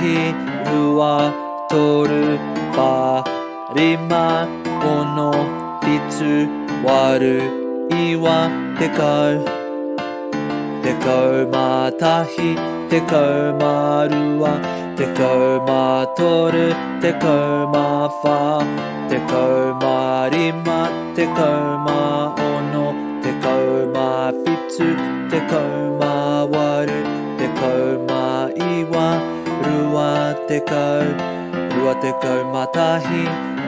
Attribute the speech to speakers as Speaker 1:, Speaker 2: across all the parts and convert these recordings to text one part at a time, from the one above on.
Speaker 1: ひるわとるばりまおのりつわるいわてかうてかうまたひてかうまるわてかうまとるてかうまファてかうまりまてかうまおのてかうまフィツてかうまわるてかうまいわるわてかうるわてかうまたひ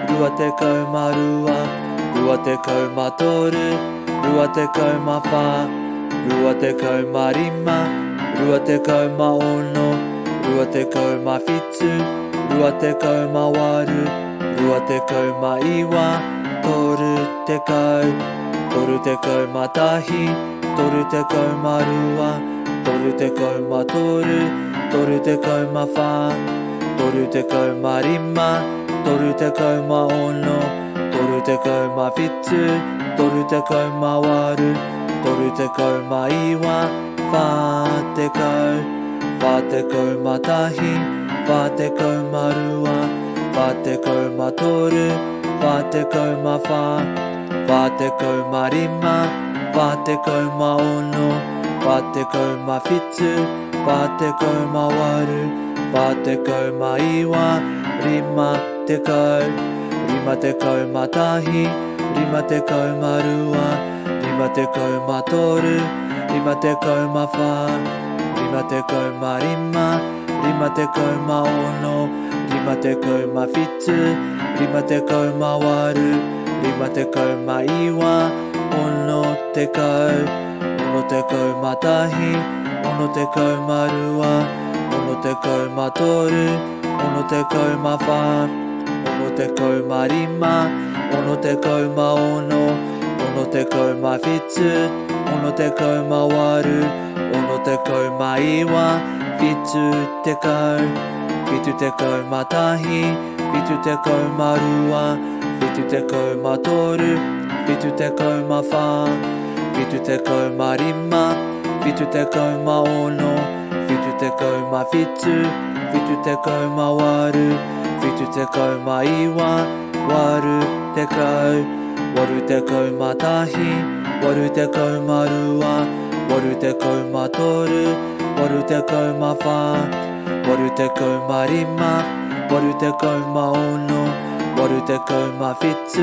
Speaker 1: るわてかうまるわるわてかうまとるるわてかうまファるわてかうまりまるわてかうまおのるわてかうまフィツるわてかうまわるるわてかうまいわとるてかうとるてかうまたひとるてかうまるわとるてかうまとるとるてかうまファとるてかうまりまとるてかうまおのとるてかうまフィツとるてかうまわるとるてかうまいわファてかうファてかうまたひファてかうまるわファてかうまとるファてかうまファファてかうまりまファてかうまおのファてかうまフィツファてかうまわるファてかうまいわりまてかうりまてかうまたひりまてかうまるわりまてかうまとるりまてかうまファりまてかうまりまりまてかうまおのりまてかうまフィツりまてかうまわるりまてかうまいわおのてかうおのてかうまたひおのてかうまるわおのてかうまとるおのてかうまファおのてかうまりまおのてかうまおのおのてかうまフィツおのてかうまわるおのてかうまいわフィツてかうフィツてかうまたひフィツてかうまるわフィツてかうまとるフィツてかうまファフィツてかうまりまフィツてかうまおのフィツてかうまフィツフィツてかうまわるフィツてかうまいわわるてかうわるてかうまたひわるてかうまるわわるてかうまとるわるてかうまファわるてかうまりまわるてかうまおのわるてかうまフィツ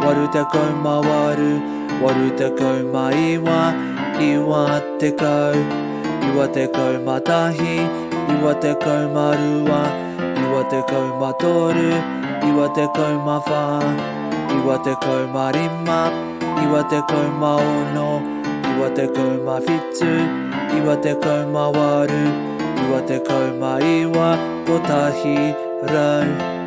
Speaker 1: わるてかうまわるわるてかうまいわいわてかういわてかうまたひいわてかうまるわいわてかうまとるいわてかうまファいわてかうまりまいわてかうまおのいわてかうまフィツいわてかうまわるいわてかうまいわこたひらう